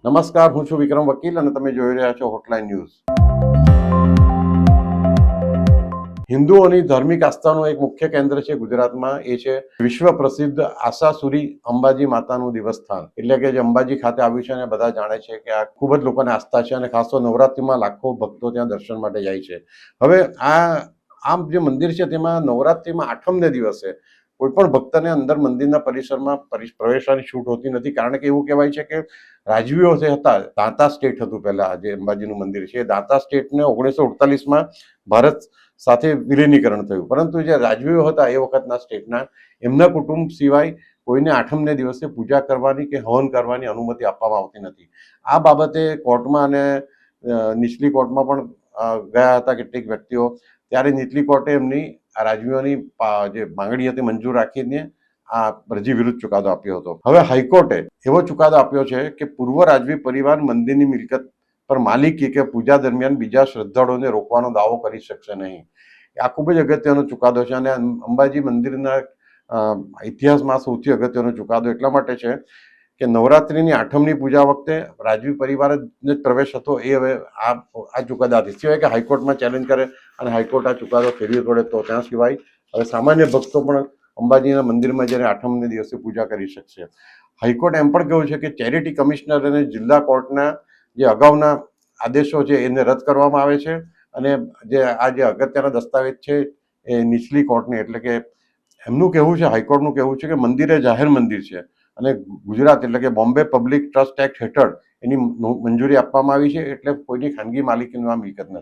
નમસ્કાર, હું છું વિક્રમ વકીલ અને તમે જોઈ રહ્યા છો હોટલાઇન ન્યૂઝ. હિન્દુઓની ધાર્મિક આસ્થાનું એક મુખ્ય કેન્દ્ર છે ગુજરાતમાં, એ છે વિશ્વ પ્રસિદ્ધ આશાસુરી અંબાજી માતાનું દેવસ્થાન. એટલે કે જે અંબાજી ખાતે આવ્યું છે અને બધા જાણે છે કે આ ખૂબ જ લોકોને આસ્થા છે અને ખાસ તો નવરાત્રિમાં લાખો ભક્તો ત્યાં દર્શન માટે જાય છે. હવે આમ જે મંદિર છે તેમાં નવરાત્રિમાં આઠમને દિવસે કોઈ પણ ભક્તને અંદર મંદિરના પરિસરમાં પ્રવેશવાની છૂટ હોતી નથી, કારણ કે એવું કહેવાય છે કે રાજવીઓ જે હતા, દાંતા સ્ટેટ હતું પહેલા, જે અંબાજીનું મંદિર છે, દાંતા સ્ટેટને 1948માં ભારત સાથે વિલીનીકરણ થયું, પરંતુ જે રાજવીઓ હતા એ વખતના સ્ટેટના, એમના કુટુંબ સિવાય કોઈને આઠમને દિવસે પૂજા કરવાની કે હવન કરવાની અનુમતિ આપવામાં આવતી નથી. આ બાબતે કોર્ટમાં અને નીચલી કોર્ટમાં પણ ગયા હતા કેટલીક વ્યક્તિઓ. ત્યારે નીચલી કોર્ટે એમની આ રાજવીઓની જે માંગણી હતી મંજૂર રાખીને આ અરજી વિરુદ્ધ ચુકાદો આપ્યો હતો. હવે હાઈકોર્ટે એવો ચુકાદો આપ્યો છે કે પૂર્વ રાજવી પરિવાર મંદિરની મિલકત પર માલિકી કે પૂજા દરમિયાન બીજા શ્રદ્ધાળુઓને રોકવાનો દાવો કરી શકશે નહીં. આ ખૂબ જ અગત્યનો ચુકાદો છે અને અંબાજી મંદિરના ઇતિહાસમાં સૌથી અગત્યનો ચુકાદો એટલા માટે છે કે નવરાત્રિની આઠમની પૂજા વખતે રાજવી પરિવારને પ્રવેશ હતો, એ હવે આ ચુકાદાથી સિવાય કે હાઈકોર્ટમાં ચેલેન્જ કરે અને હાઈકોર્ટ આ ચુકાદો ફેરવી પડે તો ત્યાં સિવાય હવે સામાન્ય ભક્તો પણ અંબાજીના મંદિરમાં જઈને આઠમને દિવસે પૂજા કરી શકશે. હાઈકોર્ટ એમ પણ કહ્યું છે કે ચેરિટી કમિશનર અને જિલ્લા કોર્ટના જે અગાઉના આદેશો છે એને રદ કરવામાં આવે છે અને જે અગત્યના દસ્તાવેજ છે એ નીચલી કોર્ટને, એટલે કે એમનું કહેવું છે, હાઈકોર્ટનું કહેવું છે કે મંદિર એ જાહેર મંદિર છે અને ગુજરાત એટલે કે બોમ્બે પબ્લિક ટ્રસ્ટ એક્ટ હેઠળ એની મંજૂરી આપવામાં આવી છે, એટલે કોઈની ખાનગી માલિકીની આ મિલકત નથી.